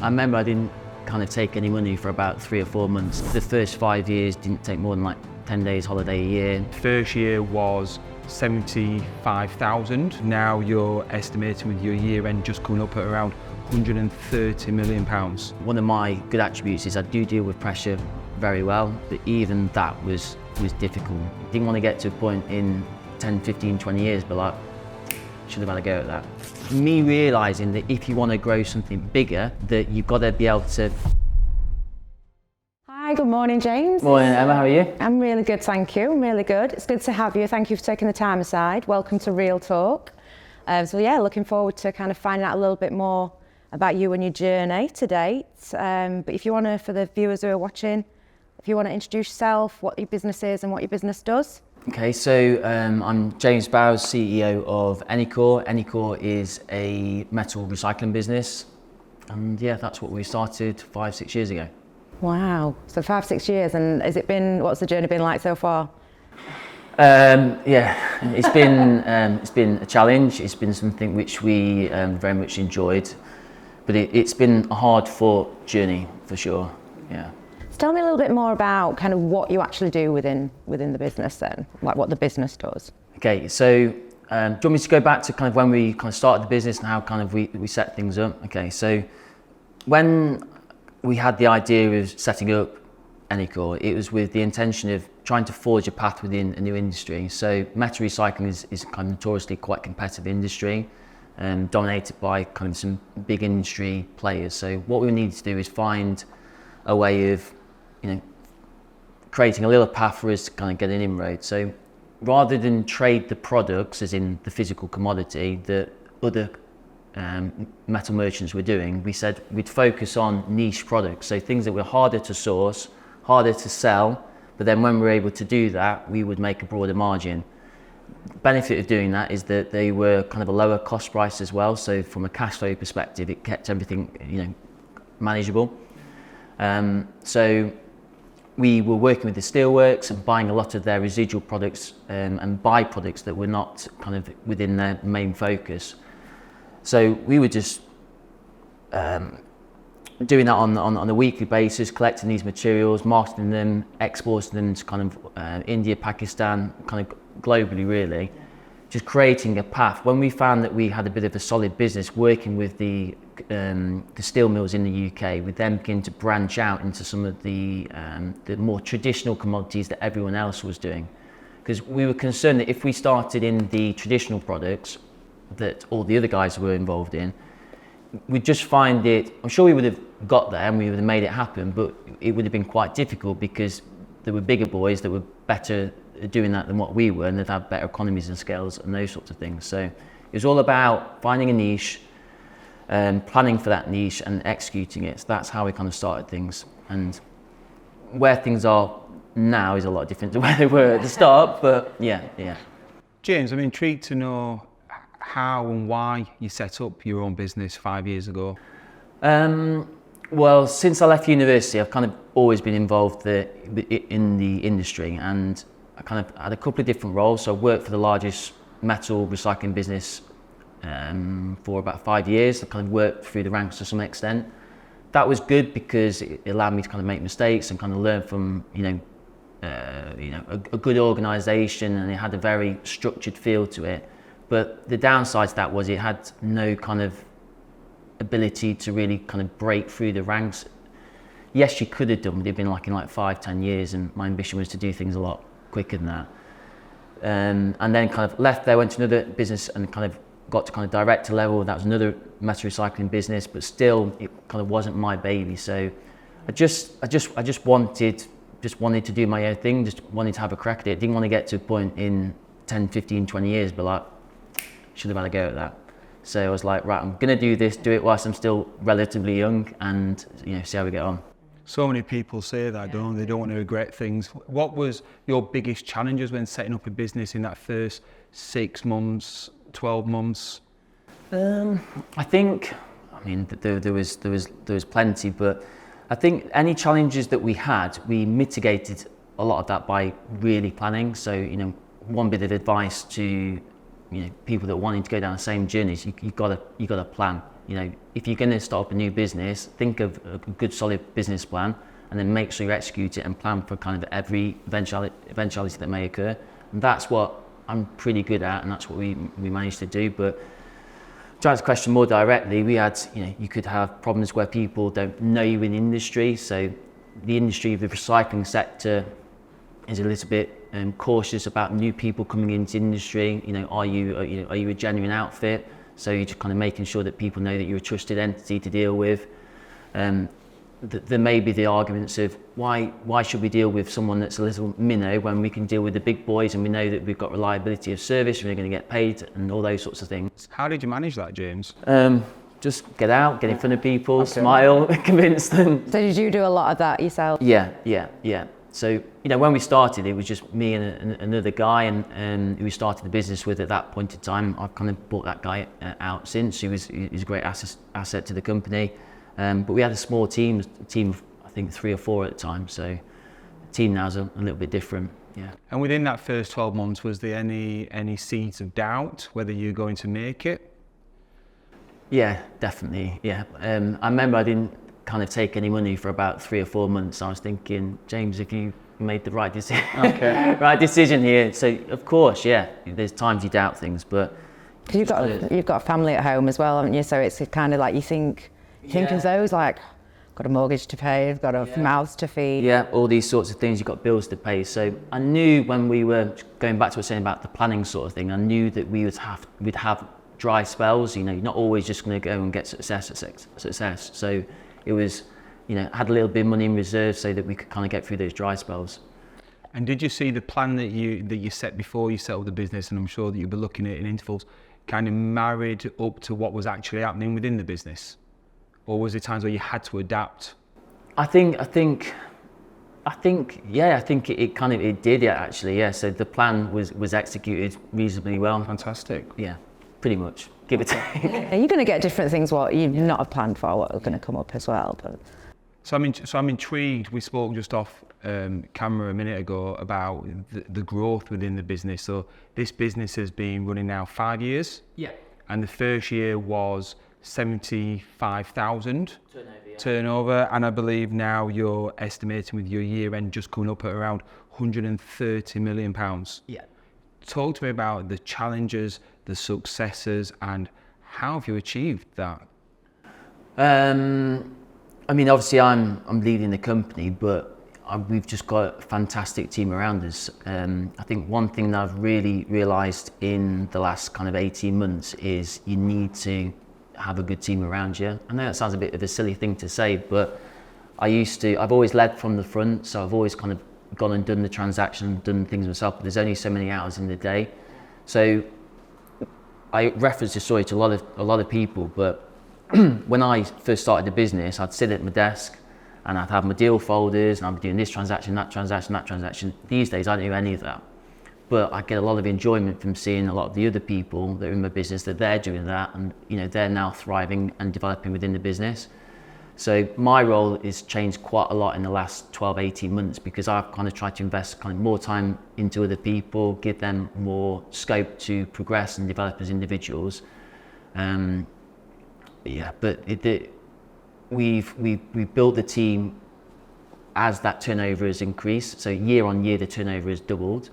I remember I didn't kind of take any money for about 3 or 4 months. The first 5 years didn't take more than like 10 days holiday a year. First year was 75,000. Now you're estimating with your year end just coming up at around £130 million. One of my good attributes is I do deal with pressure very well, but even that was difficult. Didn't want to get to a point in 10, 15, 20 years, but like, should have had a go at that. Me realising that if you want to grow something bigger, that you've got to be able to... Hi, good morning, James. Morning, Emma, how are you? I'm really good, thank you. I'm really good. It's good to have you. Thank you for taking the time aside. Welcome to Real Talk. So yeah, looking forward to kind of finding out a little bit more about you and your journey to date. But if you want to, for the viewers who are watching, if you want to introduce yourself, what your business is and what your business does. Okay, so I'm James Bowes, CEO of Enicor. Enicor is a metal recycling business. And yeah, that's what we started 5-6 years ago. Wow, so 5-6 years, and what's the journey been like so far? Yeah, it's been a challenge. It's been something which we very much enjoyed, but it's been a hard-fought journey for sure. Yeah. So tell me a little bit more about kind of what you actually do within the business then, like what the business does. Okay, so do you want me to go back to kind of when we kind of started the business and how kind of we set things up? Okay, so when we had the idea of setting up Enicor, it was with the intention of trying to forge a path within a new industry. So metal recycling is kind of notoriously quite competitive industry, dominated by kind of some big industry players. So what we needed to do is find a way of, creating a little path for us to kind of get an inroad. So rather than trade the products, as in the physical commodity, that other metal merchants were doing, we said we'd focus on niche products, so things that were harder to source, harder to sell, but then when we were able to do that, we would make a broader margin. The benefit of doing that is that they were kind of a lower cost price as well, so from a cash flow perspective, it kept everything manageable. So we were working with the steelworks and buying a lot of their residual products and byproducts that were not kind of within their main focus. So we were just doing that on a weekly basis, collecting these materials, marketing them, exporting them to kind of India, Pakistan, kind of globally really, just creating a path. When we found that we had a bit of a solid business working with the steel mills in the UK, we then began to branch out into some of the more traditional commodities that everyone else was doing. Because we were concerned that if we started in the traditional products that all the other guys were involved in, we'd just find it, I'm sure we would have got there and we would have made it happen, but it would have been quite difficult because there were bigger boys that were better at doing that than what we were, and they'd have better economies and scales and those sorts of things. So it was all about finding a niche, planning for that niche and executing it. So that's how we kind of started things. And where things are now is a lot different to where they were at the start, but yeah. James, I'm intrigued to know how and why you set up your own business 5 years ago. Well, since I left university, I've kind of always been involved in the industry, and I kind of had a couple of different roles. So I worked for the largest metal recycling business for about 5 years. I kind of worked through the ranks to some extent. That was good because it allowed me to kind of make mistakes and kind of learn from a good organisation, and it had a very structured feel to it. But the downside to that was it had no kind of ability to really kind of break through the ranks. Yes, you could have done, but it'd been like in 5-10 years, and my ambition was to do things a lot quicker than that. And then kind of left there, went to another business and kind of got to kind of director level. That was another metal recycling business, but still it kind of wasn't my baby. So I just wanted to do my own thing, just wanted to have a crack at it. Didn't want to get to a point in 10, 15, 20 years, but like, should have had a go at that. So I was like, right, I'm gonna do this, do it whilst I'm still relatively young, and see how we get on. So many people say that, don't they? They don't want to regret things. What was your biggest challenges when setting up a business in that first 6 months, 12 months? I think, there was plenty, but I think any challenges that we had, we mitigated a lot of that by really planning. So, one bit of advice to people that wanting to go down the same journeys, you got to plan. you know, if you're going to start up a new business, think of a good solid business plan, and then make sure you execute it and plan for kind of every eventuality that may occur. And that's what I'm pretty good at, and that's what we managed to do. But to answer the question more directly, we had, you know, you could have problems where people don't know you in the industry. So the industry, the recycling sector, is a little bit cautious about new people coming into the industry. You know, are you a genuine outfit? So you're just kind of making sure that people know that you're a trusted entity to deal with. There may be the arguments of why should we deal with someone that's a little minnow when we can deal with the big boys, and we know that we've got reliability of service and we're going to get paid and all those sorts of things. How did you manage that, James? Just get out, get in front of people, smile, convince them. So did you do a lot of that yourself? Yeah. So, you know, when we started, it was just me and another guy, and who we started the business with at that point in time. I've kind of brought that guy out since. He's a great asset to the company. But we had a small team of, I think, 3 or 4 at the time. So the team now is a little bit different, yeah. And within that first 12 months, was there any seeds of doubt whether you're going to make it? Yeah, definitely, yeah. I remember I didn't kind of take any money for about 3 or 4 months. I was thinking, James, if you made the right decision, right decision here. So of course, yeah, there's times you doubt things, but you've got a family at home as well, haven't you? So it's kind of like you think of those, like, got a mortgage to pay, I've got a mouth to feed. Yeah, all these sorts of things, you've got bills to pay. So I knew when we were going back to what I was saying about the planning sort of thing, I knew that we'd have dry spells. You know, you're not always just going to go and get success. So it was, you know, had a little bit of money in reserve so that we could kind of get through those dry spells. And did you see the plan that you set before you set up the business, and I'm sure that you'll be looking at it in intervals, kind of married up to what was actually happening within the business? Or was there times where you had to adapt? I think it did, yeah, actually, yeah. So the plan was executed reasonably well. Fantastic. Yeah, pretty much. Give it take. Yeah, you're going to get different things what you've not have planned for, what are going to come up as well. But So I'm intrigued. We spoke just off camera a minute ago about the growth within the business. So this business has been running now 5 years. Yeah. And the first year was 75,000 Turnover, turnover, and I believe now you're estimating with your year end just coming up at around 130 million pounds. Yeah. Talk to me about the challenges, the successes, and how have you achieved that? I mean, obviously I'm leading the company, but we've just got a fantastic team around us. I think one thing that I've really realised in the last kind of 18 months is you need to have a good team around you. I know that sounds a bit of a silly thing to say, but I've always led from the front, so I've always kind of gone and done the transaction, done things myself, but there's only so many hours in the day. So I reference this story to a lot of people, but when I first started the business, I'd sit at my desk and I'd have my deal folders and I'd be doing this transaction, that transaction, that transaction. These days I don't do any of that. But I get a lot of enjoyment from seeing a lot of the other people that are in my business that they're doing that, and you know, they're now thriving and developing within the business. So my role has changed quite a lot in the last 12, 18 months because I've kind of tried to invest kind of more time into other people, give them more scope to progress and develop as individuals. We've built the team as that turnover has increased. So year on year, the turnover has doubled.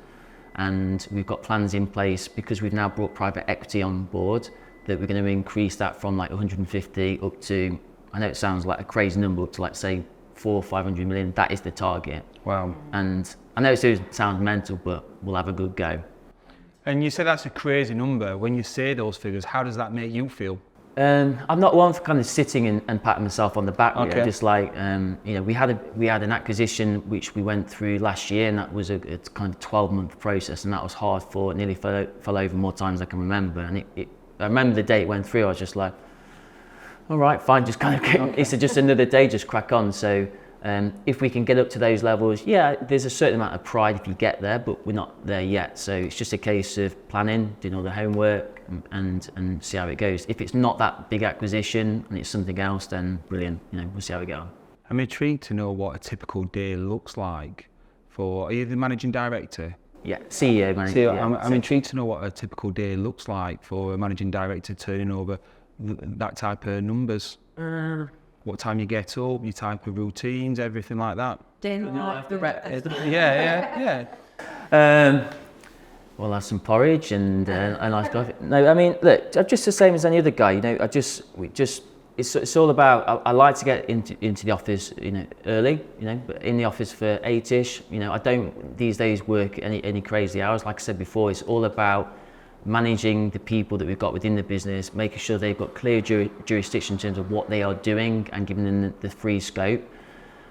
And we've got plans in place because we've now brought private equity on board that we're going to increase that from like 150 up to, I know it sounds like a crazy number, up to like say 400 or 500 million. That is the target. Wow. And I know it sounds mental, but we'll have a good go. And you say that's a crazy number. When you say those figures, how does that make you feel? I'm not one for kind of sitting and patting myself on the back. Okay. Really. Just like you know, we had an acquisition which we went through last year, and that was a kind of 12-month process, and that was hard for. It nearly fell over more times than I can remember. And I remember the day it went through. I was just like, all right, fine, just kind of. It's just another day, just crack on. So if we can get up to those levels, yeah, there's a certain amount of pride if you get there, but we're not there yet. So it's just a case of planning, doing all the homework, and see how it goes. If it's not that big acquisition and it's something else, then brilliant. You know, we'll see how we go. I'm intrigued to know what a typical day looks like for. Are you the managing director? Yeah, CEO, manager. So yeah. I'm intrigued to know what a typical day looks like for a managing director turning over that type of numbers? What time you get up, your type of routines, everything like that? Yeah. We'll have some porridge and a nice coffee. No, I mean, look, I'm just the same as any other guy. You know, it's all about. I like to get into the office, you know, early. You know, but in the office for 8ish. You know, I don't these days work any crazy hours. Like I said before, it's all about managing the people that we've got within the business, making sure they've got clear jurisdiction in terms of what they are doing and giving them the free scope.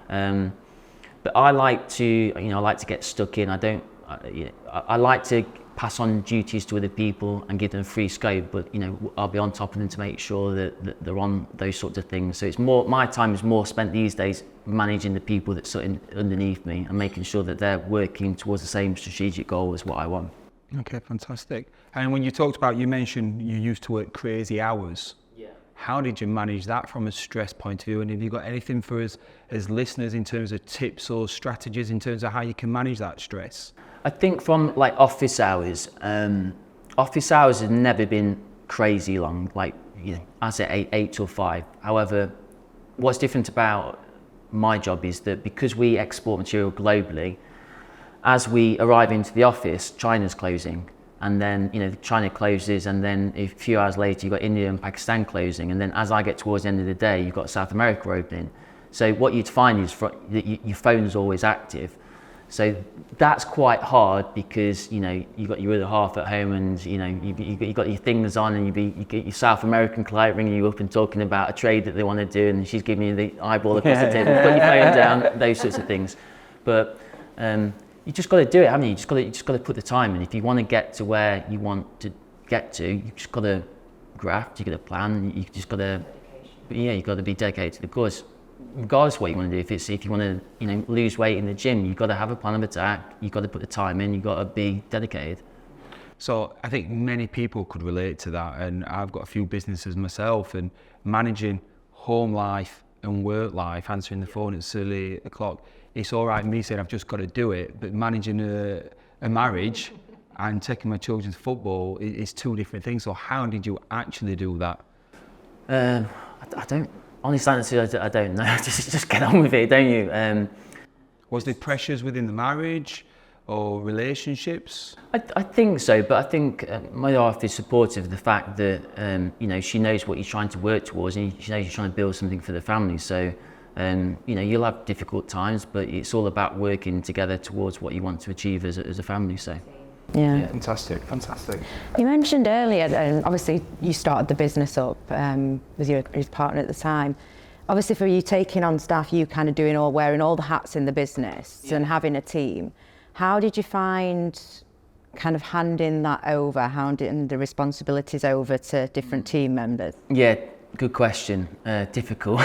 But I like to get stuck in. I like to pass on duties to other people and give them free scope, but you know, I'll be on top of them to make sure that they're on those sorts of things. So it's more, my time is more spent these days managing the people that sit underneath me and making sure that they're working towards the same strategic goal as what I want. Okay, fantastic. And when you talked about, you mentioned you used to work crazy hours. Yeah. How did you manage that from a stress point of view? And have you got anything for us as listeners in terms of tips or strategies in terms of how you can manage that stress? I think from like office hours have never been crazy long. Like, you know, I say eight till 5. However, what's different about my job is that because we export material globally, as we arrive into the office, China's closing, and then, you know, China closes, and then a few hours later you've got India and Pakistan closing, and then as I get towards the end of the day, you've got South America opening. So what you'd find is that your phone's always active. So that's quite hard because, you know, you've got your other half at home, and, you know, you've got your things on, and you get your South American client ringing you up and talking about a trade that they want to do, and she's giving you the eyeball across the table, put your phone down, those sorts of things. But you just got to do it, haven't you? You just got to put the time in. If you want to get to where you want to get to, you just got to graft, you got to plan, you just got to, you got to be dedicated to the cause. Regardless of what you want to do, if you want to, you know, lose weight in the gym, you've got to have a plan of attack, you've got to put the time in, you've got to be dedicated. So I think many people could relate to that, and I've got a few businesses myself, and managing home life and work life, answering the phone at silly o'clock, it's all right me saying I've just got to do it, but managing a marriage and taking my children to football is two different things. So how did you actually do that? I don't. Honestly, I don't know. just get on with it, don't you? Was there pressures within the marriage or relationships? I think so, but I think my wife is supportive of the fact that you know, she knows what you're trying to work towards, and she knows you're trying to build something for the family. So you know, you'll have difficult times, but it's all about working together towards what you want to achieve as a family. So. Yeah. Fantastic. You mentioned earlier, and obviously you started the business up with your partner at the time. Obviously for you taking on staff, you kind of wearing all the hats in the business and having a team. How did you find kind of handing that over, handing the responsibilities over to different team members? Yeah, good question. Difficult.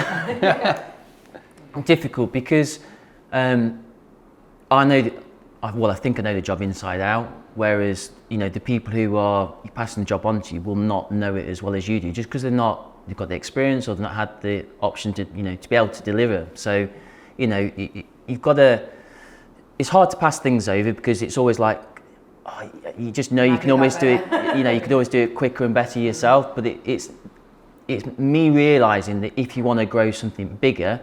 Difficult because I think I know the job inside out. Whereas, you know, the people who are passing the job on to you will not know it as well as you do, just because they've got the experience or they've not had the option to, you know, to be able to deliver. So, you know, you've got to. It's hard to pass things over because it's always like, oh, you just know you can almost do it. You know, you can always do it quicker and better yourself. But it's me realising that if you want to grow something bigger,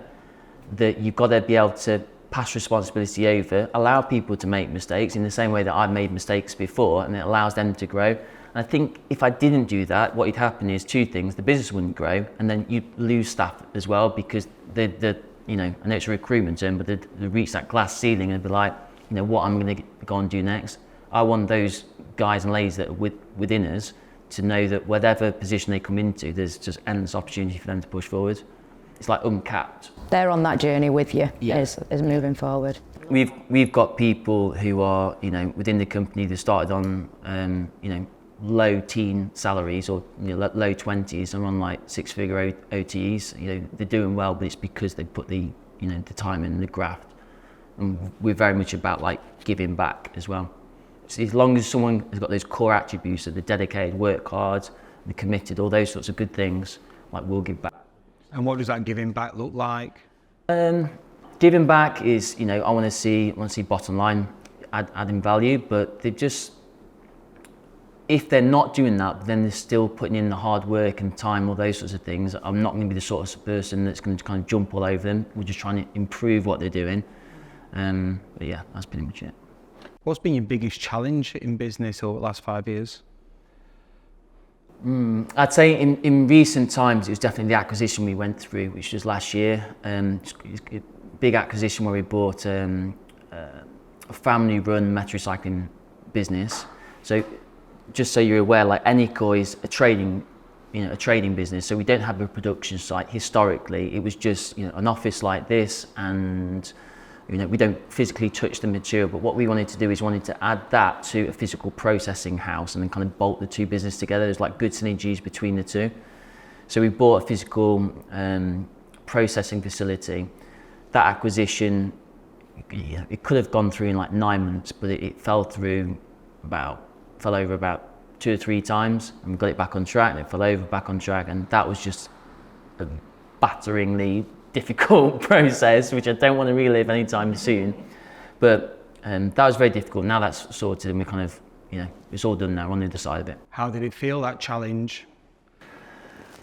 that you've got to be able to pass responsibility over, allow people to make mistakes in the same way that I've made mistakes before, and it allows them to grow. And I think if I didn't do that, what would happen is two things: the business wouldn't grow, and then you'd lose staff as well, because the you know, I know it's a recruitment term, but they reach that glass ceiling and be like, you know, what I'm going to go and do next. I want those guys and ladies that are within us to know that whatever position they come into, there's just endless opportunity for them to push forward. It's like uncapped. They're on that journey with you, Yeah. as moving forward. We've got people who are, you know, within the company that started on, you know, low teen salaries, or, you know, low 20s, and on like 6-figure OTEs. You know, they're doing well, but it's because they put the, you know, the time in, the graft. And we're very much about like giving back as well. So as long as someone has got those core attributes of the dedicated, work hard, the committed, all those sorts of good things, like, we'll give back. And what does that giving back look like? Giving back is, you know, I want to see bottom line adding value, but they've just, if they're not doing that, but then they're still putting in the hard work and time, all those sorts of things, I'm not going to be the sort of person that's going to kind of jump all over them. We're just trying to improve what they're doing. But yeah, that's pretty much it. What's been your biggest challenge in business over the last 5 years? I'd say in recent times, it was definitely the acquisition we went through, which was last year. It's a big acquisition where we bought a family-run metal recycling business. So just so you're aware, like Enicor is a trading business. So we don't have a production site. Historically, it was just an office like this, and we don't physically touch the material. But what we wanted to do is wanted to add that to a physical processing house and then kind of bolt the two businesses together. There's like good synergies between the two. So we bought a physical processing facility. That acquisition, it could have gone through in like 9 months, but it fell over about 2 or 3 times, and we got it back on track, and it fell over, back on track, and that was just a batteringly difficult process, which I don't want to relive anytime soon. But that was very difficult. Now that's sorted, and we kind of, it's all done now. We're on the other side of it. How did it feel, that challenge?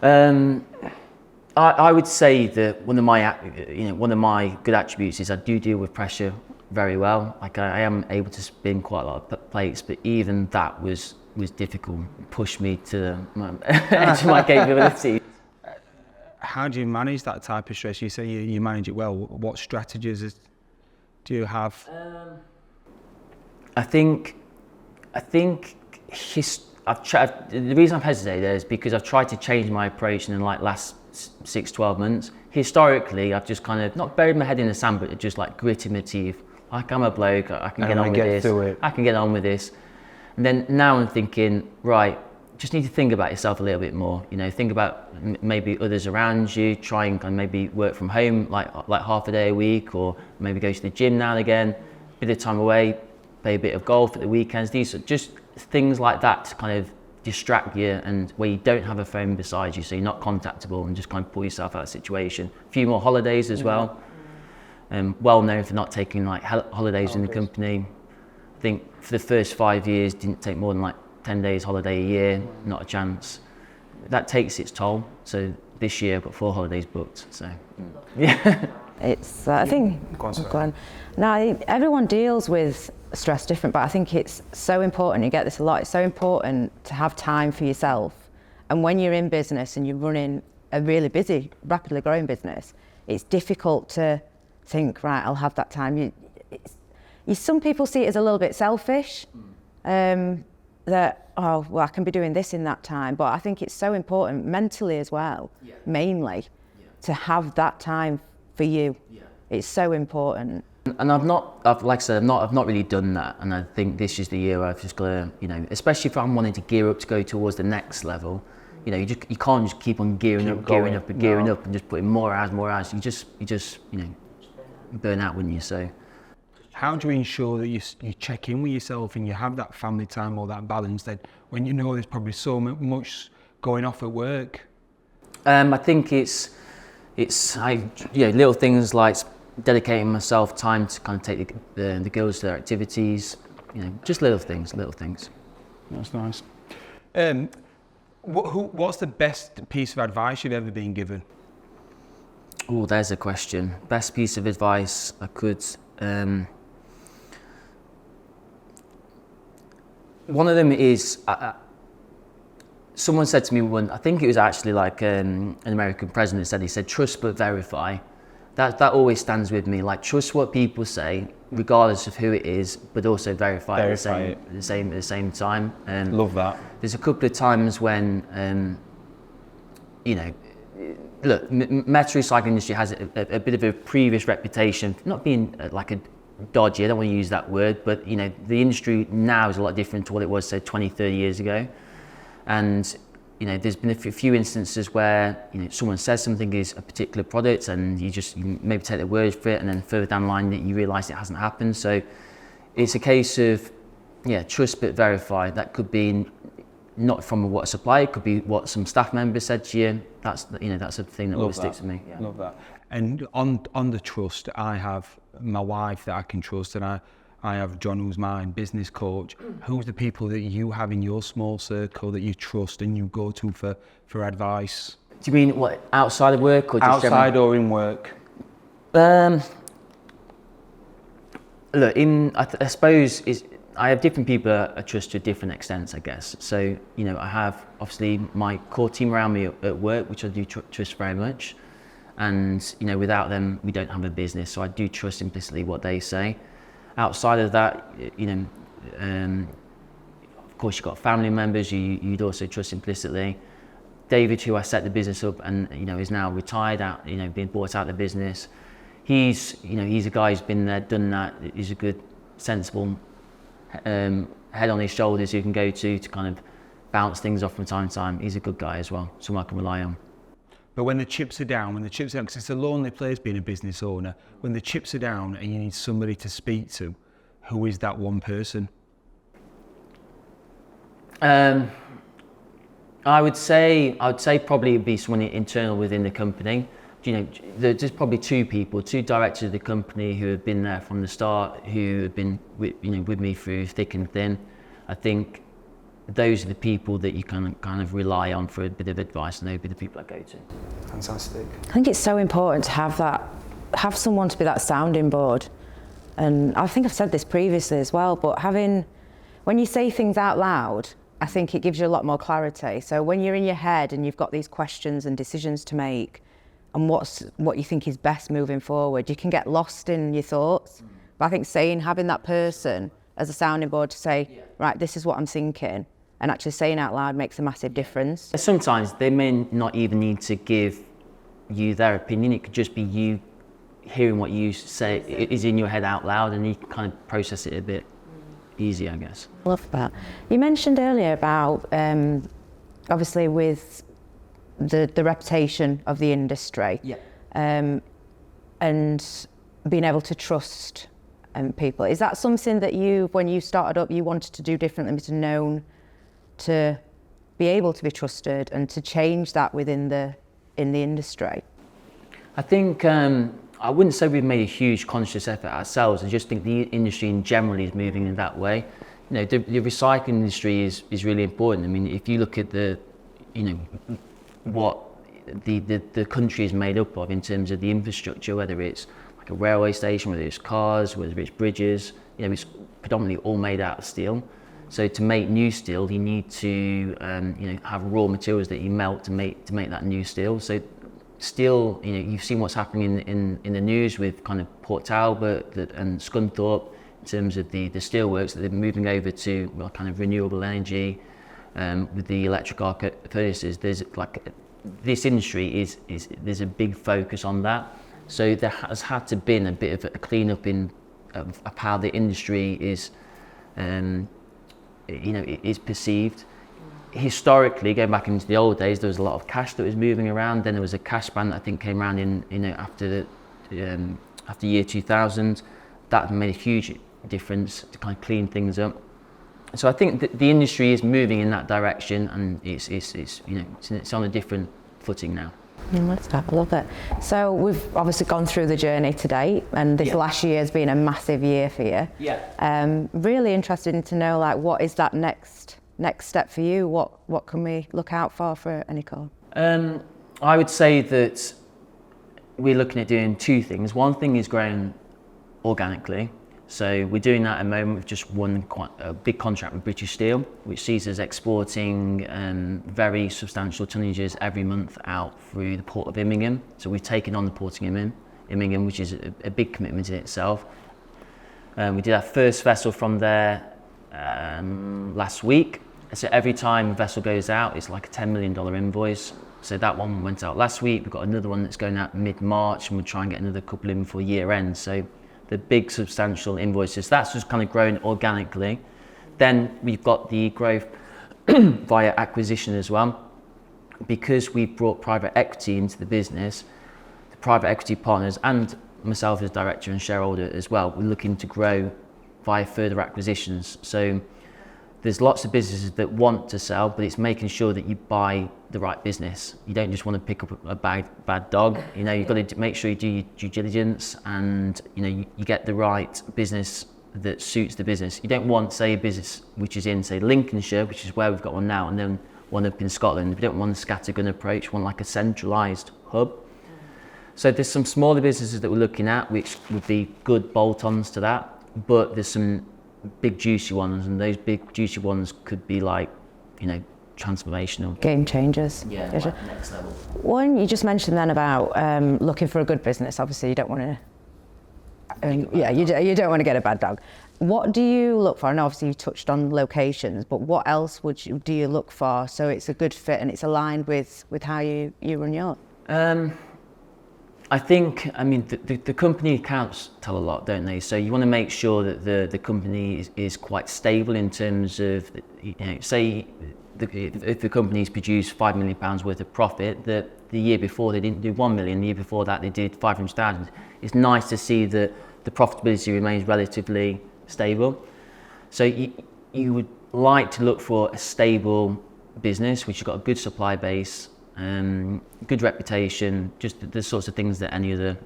I would say that one of my good attributes is I do deal with pressure very well. Like I am able to spin quite a lot of plates, but even that was difficult. Pushed me to my edge of my capability. How do you manage that type of stress? You say you manage it well. What strategies do you have? I think I've tried. The reason I've hesitated is because I've tried to change my approach in the last 6-12 months. Historically, I've just kind of not buried my head in the sand, but just like gritted my teeth. Like I'm a bloke, I can get on with this. I can get on with this. And then now I'm thinking, right, just need to think about yourself a little bit more. Think about maybe others around you. Try and kind of maybe work from home like half a day a week, or maybe go to the gym now and again. Bit of time away, play a bit of golf at the weekends. These are just things like that to kind of distract you, and where you don't have a phone beside you, so you're not contactable, and just kind of pull yourself out of the situation. A few more holidays as well. Well known for not taking like holidays in the company. I think for the first 5 years, didn't take more than like 10 days holiday a year, not a chance. That takes its toll. So this year I've got 4 holidays booked, so yeah. It's, I think, now everyone deals with stress different, but I think it's so important, you get this a lot, it's so important to have time for yourself. And when you're in business and you're running a really busy, rapidly growing business, it's difficult to think, right, I'll have that time. Some people see it as a little bit selfish, that, oh, well, I can be doing this in that time. But I think it's so important mentally as well, mainly, to have that time for you. It's so important. And I've not really done that. And I think this is the year where I've just got to, especially if I'm wanting to gear up to go towards the next level, you can't just keep on gearing up and just putting more hours. You just burn out, wouldn't you? So. How do you ensure that you check in with yourself and you have that family time or that balance then when you know there's probably so much going off at work? I think it's little things like dedicating myself time to kind of take the girls to their activities, just little things. That's nice. What's the best piece of advice you've ever been given? Oh, there's a question. Best piece of advice I could. One of them is, someone said to me one, I think it was actually like an American president he said, trust but verify. That always stands with me, like trust what people say, regardless of who it is, but also verify it at the same time. Love that. There's a couple of times when, look, metal recycling industry has a bit of a previous reputation, not being like a dodgy, I don't want to use that word, but the industry now is a lot different to what it was say 20, 30 years ago. And there's been a few instances where someone says something is a particular product and you maybe take their word for it, and then further down the line that you realise it hasn't happened. So it's a case of trust but verify. That could be not from what a supplier, it could be what some staff members said to you. That's a thing that always sticks with me. Love that. And on the trust, I have my wife that I can trust, and I have John, who's my business coach. Who's the people that you have in your small circle that you trust and you go to for advice? Do you mean what, outside of work or just Outside or in work? Look, I suppose I have different people I trust to different extents, I guess. So, you know, I have obviously my core team around me at work, which I do trust very much. And, you know, without them, we don't have a business. So I do trust implicitly what they say. Outside of that, you know, of course, you've got family members you'd also trust implicitly. David, who I set the business up and, you know, is now retired out, you know, being bought out of the business. He's a guy who's been there, done that. He's a good, sensible head on his shoulders who can go to kind of bounce things off from time to time. He's a good guy as well, someone I can rely on. But when the chips are down, because it's a lonely place being a business owner, when the chips are down and you need somebody to speak to, who is that one person? I would say probably it'd be someone internal within the company. You know, there's probably two directors of the company who have been there from the start, who have been with me through thick and thin. I think those are the people that you kind of rely on for a bit of advice, and they'd be the people I go to. Fantastic. I think it's so important to have someone to be that sounding board. And I think I've said this previously as well, but when you say things out loud, I think it gives you a lot more clarity. So when you're in your head and you've got these questions and decisions to make, and what you think is best moving forward, you can get lost in your thoughts. But I think having that person as a sounding board to say, right, this is what I'm thinking, and actually saying out loud makes a massive difference. Sometimes they may not even need to give you their opinion. It could just be you hearing what you say is in your head out loud, and you can kind of process it a bit easier, I guess. Love that. You mentioned earlier about obviously with the reputation of the industry, and being able to trust people. Is that something that when you started up, you wanted to do differently, to known to be able to be trusted and to change that in the industry? I think I wouldn't say we've made a huge conscious effort ourselves. I just think the industry in general is moving in that way. You know, the recycling industry is really important. I mean, if you look at what the country is made up of in terms of the infrastructure, whether it's like a railway station, whether it's cars, whether it's bridges, you know, it's predominantly all made out of steel. So to make new steel, you need to have raw materials that you melt to make that new steel. So steel, you know, you've seen what's happening in the news with kind of Port Talbot and Scunthorpe in terms of the steelworks that they're moving over to kind of renewable energy. With the electric arc furnaces, this industry there's a big focus on that. So there has had to been a bit of a clean up of how the industry is, is perceived. Historically, going back into the old days, there was a lot of cash that was moving around. Then there was a cash ban that I think came around after year 2000. That made a huge difference to kind of clean things up. So I think that the industry is moving in that direction, and it's on a different footing now. I love it. So we've obviously gone through the journey to date, and this last year has been a massive year for you. Really interested to know, like, what is that next step for you? What can we look out for Enicor? I would say that we're looking at doing two things. One thing is growing organically. So we're doing that at the moment. We've just won quite a big contract with British Steel, which sees us exporting very substantial tonnages every month out through the port of Immingham. So we've taken on the port of Immingham, which is a big commitment in itself. We did our first vessel from there last week. So every time a vessel goes out, it's like a $10 million invoice. So that one went out last week. We've got another one that's going out mid-March, and we'll try and get another couple in before year end. So the big substantial invoices, that's just kind of grown organically. Then we've got the growth via acquisition as well. Because we've brought private equity into the business, the private equity partners and myself as director and shareholder as well, we're looking to grow via further acquisitions. So there's lots of businesses that want to sell, but it's making sure that you buy the right business. You don't just want to pick up a bad dog. You've got to make sure you do your due diligence, and you get the right business that suits the business. You don't want, say, a business which is in, say, Lincolnshire, which is where we've got one now, and then one up in Scotland. We don't want a scattergun approach, we want like a centralised hub. So there's some smaller businesses that we're looking at, which would be good bolt-ons to that, but there's some big juicy ones, and those big juicy ones could be like, transformational. Game changers. Yeah, like next level. One, you just mentioned then about looking for a good business. Obviously, you don't want to. You don't want to get a bad dog. What do you look for? And obviously, you touched on locations, but what else do you look for so it's a good fit and it's aligned with how you run yours? I think, the company accounts tell a lot, don't they? So you want to make sure that the company is quite stable in terms of, say, if the company's produced £5 million worth of profit, that the year before they didn't do 1 million, the year before that they did 500,000. It's nice to see that the profitability remains relatively stable. So you would like to look for a stable business which has got a good supply base, good reputation, just the sorts of things that any other,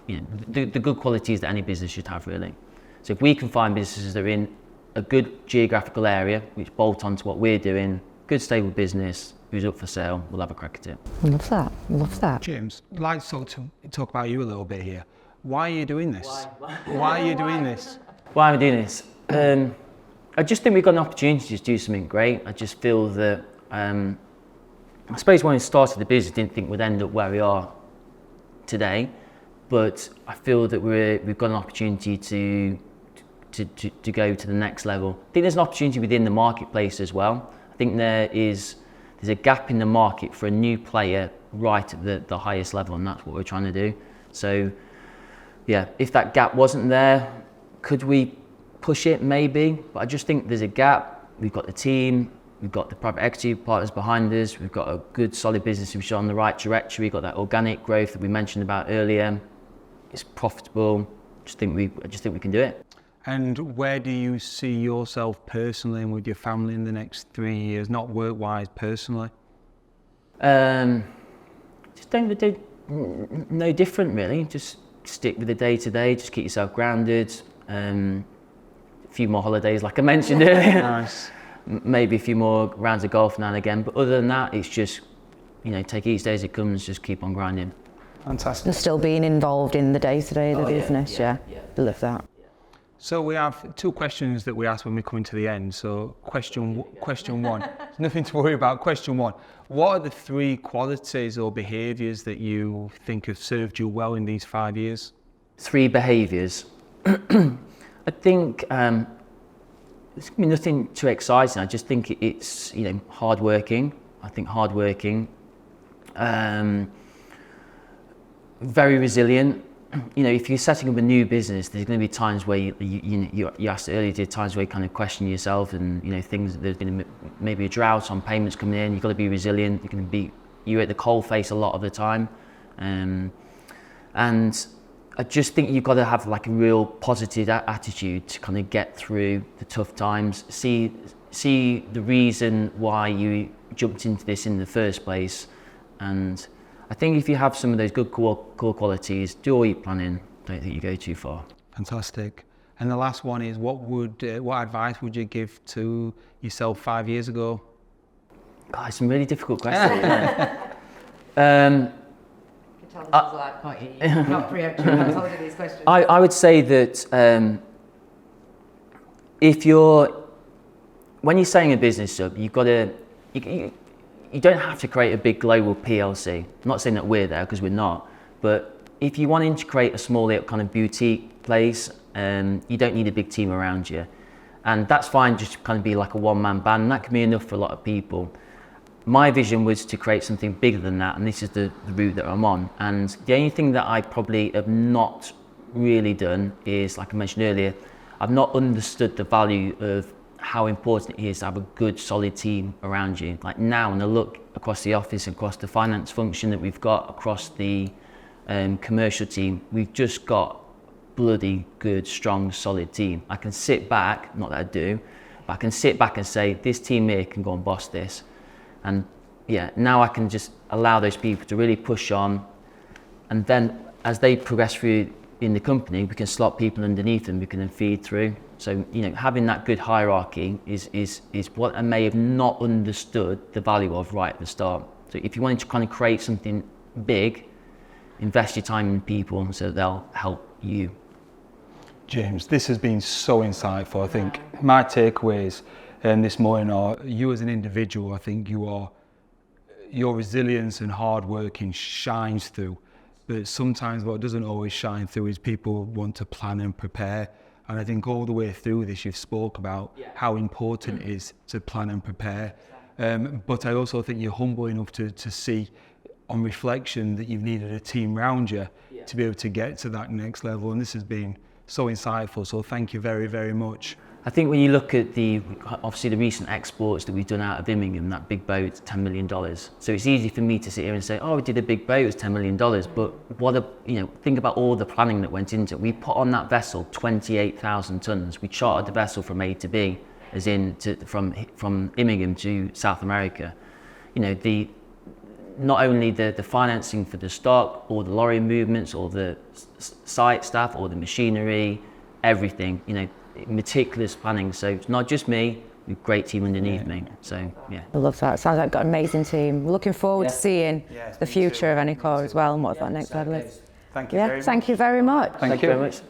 the good qualities that any business should have, really. So if we can find businesses that are in a good geographical area, which bolt onto what we're doing, good stable business, who's up for sale, we'll have a crack at it. Love that. James, I'd like to talk about you a little bit here. Why are you doing this? Why are you doing this? Why am I doing this? I just think we've got an opportunity to do something great. I just feel that, I suppose when we started the business, I didn't think we'd end up where we are today, but I feel that we've got an opportunity to go to the next level. I think there's an opportunity within the marketplace as well. I think there's a gap in the market for a new player right at the highest level, and that's what we're trying to do. So yeah, if that gap wasn't there, could we push it? Maybe, but I just think there's a gap. We've got the team, we've got the private equity partners behind us, we've got a good solid business which is on the right trajectory, we've got that organic growth that we mentioned about earlier. It's profitable. I just think we can do it. And where do you see yourself personally and with your family in the next 3 years, not work-wise, personally? Just don't do no different, really. Just stick with the day-to-day, just keep yourself grounded. A few more holidays, like I mentioned earlier. Nice. Maybe a few more rounds of golf now and again. But other than that, it's just, take each day as it comes, just keep on grinding. Fantastic. And still being involved in the day-to-day of the business, yeah. Love that. So we have 2 questions that we ask when we come to the end. So question one, there's nothing to worry about. Question 1, what are the 3 qualities or behaviours that you think have served you well in these 5 years? 3 behaviours. I think it's going to be nothing too exciting. I just think it's, hardworking. I think hardworking, very resilient. If you're setting up a new business, there's going to be times where you asked earlier, there are times where you kind of question yourself, and things. There's going to be maybe a drought on payments coming in. You've got to be resilient. You're at the coal face a lot of the time, and I just think you've got to have like a real positive attitude to kind of get through the tough times. See the reason why you jumped into this in the first place, and I think if you have some of those good core qualities, do all your planning, don't think you go too far. Fantastic. And the last one is, what advice would you give to yourself 5 years ago? God, some really difficult questions. Not preemptive. I told you these questions. I would say that when you're setting a business up, you've got to. You don't have to create a big global PLC. I'm not saying that we're there, because we're not. But if you want to create a small little kind of boutique place, you don't need a big team around you. And that's fine, just to kind of be like a one-man band. And that can be enough for a lot of people. My vision was to create something bigger than that, and this is the route that I'm on. And the only thing that I probably have not really done is, like I mentioned earlier, I've not understood the value of how important it is to have a good solid team around you. Like now, when I look across the office, across the finance function that we've got, across the commercial team, we've just got bloody good, strong, solid team. I can sit back, not that I do, but I can sit back and say, this team here can go and boss this. And yeah, now I can just allow those people to really push on, and then as they progress through in the company, we can slot people underneath them, we can then feed through. So, you know, having that good hierarchy is what I may have not understood the value of right at the start. So if you wanted to kind of create something big, invest your time in people so they'll help you. James, this has been so insightful. I think my takeaways this morning are you as an individual. I think your resilience and hard working shines through, but sometimes what doesn't always shine through is people want to plan and prepare. And I think all the way through this, you've spoke about how important it is to plan and prepare. But I also think you're humble enough to see on reflection that you've needed a team around you to be able to get to that next level. And this has been so insightful. So thank you very, very much. I think when you look at obviously the recent exports that we've done out of Immingham, that big boat, $10 million. So it's easy for me to sit here and say, oh, we did a big boat, it was $10 million. But think about all the planning that went into it. We put on that vessel 28,000 tons. We chartered the vessel from A to B, as in from Immingham to South America. You know, not only the financing for the stock, or the lorry movements, or the site staff, or the machinery, everything, you know, meticulous planning. So it's not just me, a great team underneath me. So yeah. I love that. It sounds like you've got an amazing team. We're looking forward to seeing the future of Enicor as well, and what that next level is. Thank you very much. Thank you very much. Thank you very much.